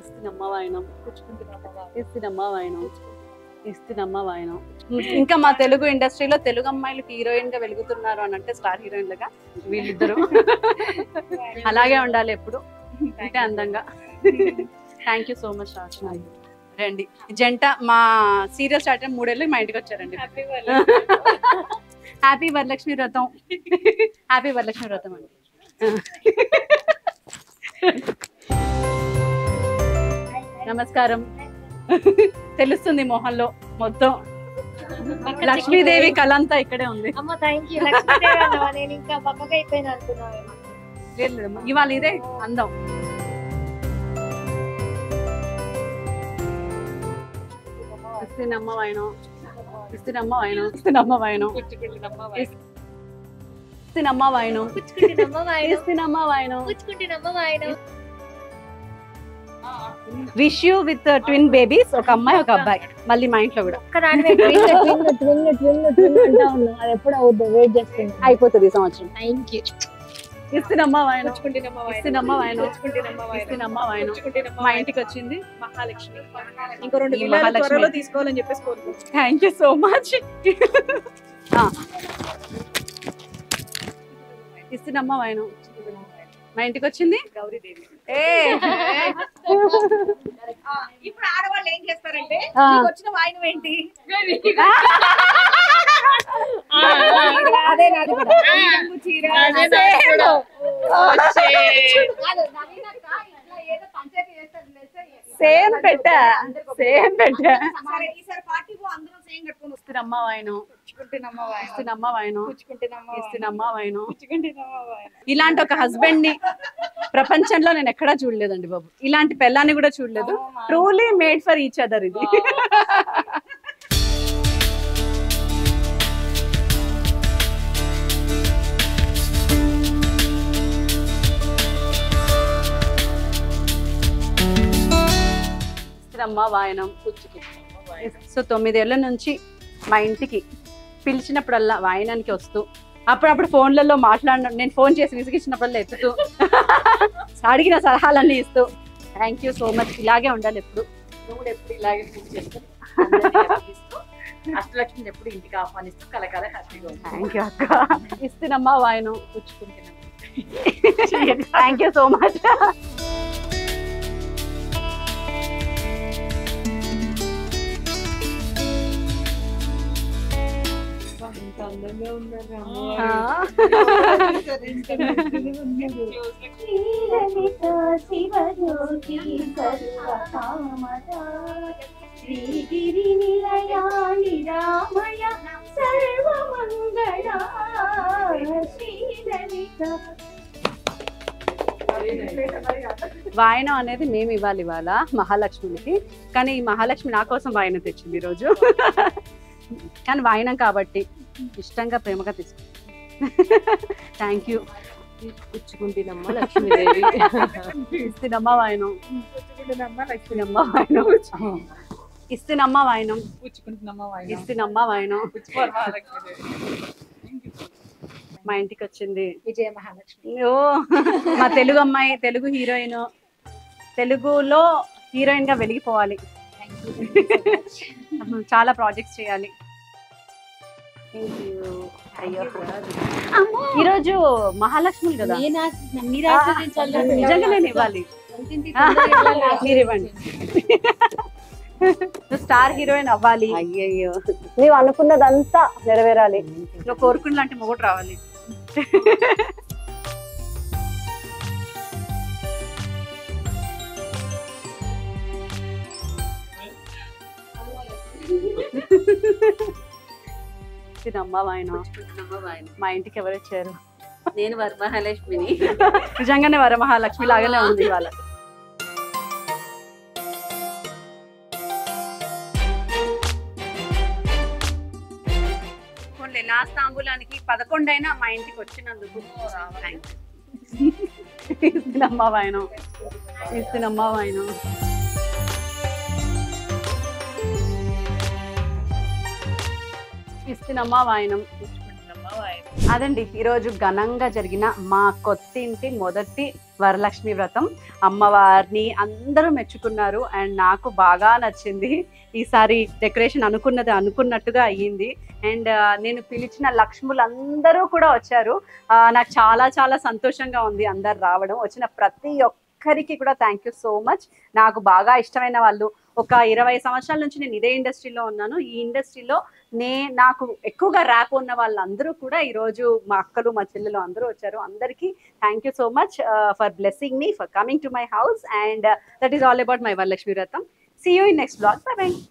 ఇస్తున్నమ్మ వాయనం, ఇస్తున్నమ్మ వాయనం, ఇస్తున్నమ్మ వాయనం. ఇంకా మా తెలుగు ఇండస్ట్రీలో తెలుగు అమ్మాయిలు హీరోయిన్ గా వెలుగుతున్నారు అని అంటే స్టార్ హీరోయిన్లుగా వీళ్ళిద్దరు. అలాగే ఉండాలి ఎప్పుడు, ఇంకా అందంగా. థ్యాంక్ యూ సో మచ్ రాష్ట్ర. రండి జంట మా సీరియల్ స్టార్ట్ 3 ఏళ్ళు మా ఇంటికి వచ్చారండి. హ్యాపీ వరలక్ష్మి వ్రతం, హ్యాపీ వరలక్ష్మి వ్రతం అండి. నమస్కారం. తెలుస్తుంది మొహంలో మొత్తం. లక్ష్మీదేవి కళ అంతా ఇక్కడే ఉంది. అమ్మ థ్యాంక్ యూ. లక్ష్మీదేవి అన్నవా, నేను ఇంకా పక్కగా అయిపోయినా అనుకున్నాను. లేదమ్మా, ఇవాళ ఇదే అందం. ఇస్తున్నమ్మ వాయనం, ఇస్తున్నమ్మ వాయనం, ఇస్తున్నమ్మ వాయనం, ఇస్తున్నమ్మ వాయనం, ఇస్తున్నమ్మ వాయనం. Wish you with twin babies, ఒక అమ్మాయి ఒక అబ్బాయి. మళ్ళీ మా ఇంట్లో కూడా అయిపోతుంది ఈ సంవత్సరం. Thank you. ఇస్తున్నమ్మ వాయనం, ఇస్తున్నమ్మ వాయనం, ఇస్తున్నమ్మ వాయనం. మా ఇంటికి వచ్చింది మహాలక్ష్మి. ఇంకో 2 ఈ విల్లాలు మహాలక్ష్మి. త్వరలో తీసుకోవాలని చెప్పేసి కోరుకుంటున్నాను. Thank you so much. ఇస్తున్నమ్మ వాయనం. మా ఇంటికి వచ్చింది గౌరీదేవి. ఇప్పుడు ఆడవాళ్ళు ఏం చేస్తారంటే, ఆ. నీకు వచ్చిన వాయినం ఏంటి? అదే నాది కూడా. ఈ రంగు చీర. సేమ్ పెట్టా, సేమ్ పెట్టా. సరే, ఈసారి పార్టీకి అందరం సేమ్ కట్టుకొని వస్తాం. ఇస్తున్నమ్మ వాయనం, ఇస్తున్నమ్మ వాయనం, ఇస్తున్నమ్మ వాయనం. ఇలాంటి ఒక హస్బెండ్ ని ప్రపంచంలో నేను ఎక్కడా చూడలేదండి బాబు. ఇలాంటి పెళ్ళాన్ని కూడా చూడలేదు. Truly made for each other ఇది. ఇస్తున్నమ్మ వాయనం. సో 9 ఏళ్ల నుంచి మా ఇంటికి పిలిచినప్పుడల్లా వాయనానికి వస్తూ, అప్పుడప్పుడు ఫోన్లలో మాట్లాడిన, నేను ఫోన్ చేసి విసిగించినప్పుడల్లా ఎత్తుతూ, అడిగిన సలహాలన్నీ ఇస్తూ, థ్యాంక్ యూ సో మచ్. ఇలాగే ఉండాలి ఎప్పుడు. నువ్వు కూడా ఎప్పుడు ఇలాగే పూజ చేస్తూ, అష్టలక్ష్మిని ఎప్పుడు ఇంటికి ఆహ్వానిస్తూ కలకాల హ్యాపీగా. థ్యాంక్ యూ అక్క. ఇస్తున్నమ్మ వాయనం, పుచ్చుకుంటున్నాను. Thank you so much. అందంగా ఉన్నారు. శ్రీగిరి నిలయా నిరామయ సర్వమంగళ శ్రీలలిత. వాయనం అనేది మేము ఇవ్వాలి ఇవాళ మహాలక్ష్మికి. కానీ ఈ మహాలక్ష్మి నా కోసం వాయనం తెచ్చింది ఈరోజు. కానీ వాయనం కాబట్టి ఇష్టంగా ప్రేమగా తీసుకు. Thank you. పుచ్చుకుంటున్నమ్మ లక్ష్మీదేవి. ఇస్తున్నమ్మ వాయనం, ఇస్తున్నమ్మ వాయనం, ఇస్తున్నమ్మ వాయనం, ఇస్తున్నమ్మ వాయనం. మా ఇంటికి వచ్చింది విజయ మహాలక్ష్మి. ఓ మా తెలుగు అమ్మాయి, తెలుగు హీరోయిన్, తెలుగులో హీరోయిన్ గా వెలిగిపోవాలి. చాలా ప్రాజెక్ట్స్ చేయాలి. ఈరోజు మహాలక్ష్మి కదా, నిజంగా నేను ఇవ్వాలి. మీరు ఇవ్వండి. నువ్వు స్టార్ హీరోయిన్ అవ్వాలి. అయ్యయ్యో, నువ్వు అనుకున్నదంతా నెరవేరాలి. నువ్వు కోరుకున్న లాంటి మొగుడు రావాలి. తినమ్మా వాయన మా ఇంటికి ఎవరు వచ్చారు? నేను వరమహాలక్ష్మిని. నిజంగానే వరమహాలక్ష్మి లాగానే ఉంది ఇవాళ. లాస్ట్ తాంబూలానికి 11 అయినా మా ఇంటికి వచ్చినందుకు ఇస్తున్నమ్మా వాయనం, ఇస్తున్నమ్మా వాయనం. ఇస్తున్నమ్మా వాయనం. అదండి ఈరోజు ఘనంగా జరిగిన మా కొత్తింటి మొదటి వరలక్ష్మి వ్రతం. అమ్మవారిని అందరూ మెచ్చుకున్నారు అండ్ నాకు బాగా నచ్చింది. ఈసారి డెకరేషన్ అనుకున్నట్టుగా అయ్యింది అండ్ నేను పిలిచిన లక్ష్ములందరూ కూడా వచ్చారు. నాకు చాలా చాలా సంతోషంగా ఉంది అందరు రావడం. వచ్చిన ప్రతి ఒక్కరికి కూడా థ్యాంక్ యూ సో మచ్. నాకు బాగా ఇష్టమైన వాళ్ళు ఒక 20 సంవత్సరాల నుంచి నేను ఇదే ఇండస్ట్రీలో ఉన్నాను. ఈ ఇండస్ట్రీలో నాకు ఎక్కువగా ర్యాప్ ఉన్న వాళ్ళందరూ కూడా ఈరోజు మా అక్కలు మా చెల్లెలు అందరూ వచ్చారు. అందరికీ thank you so much for blessing me, for coming to my house and that is all about my Varalakshmi వ్రతం. See you in next vlog. Bye bye.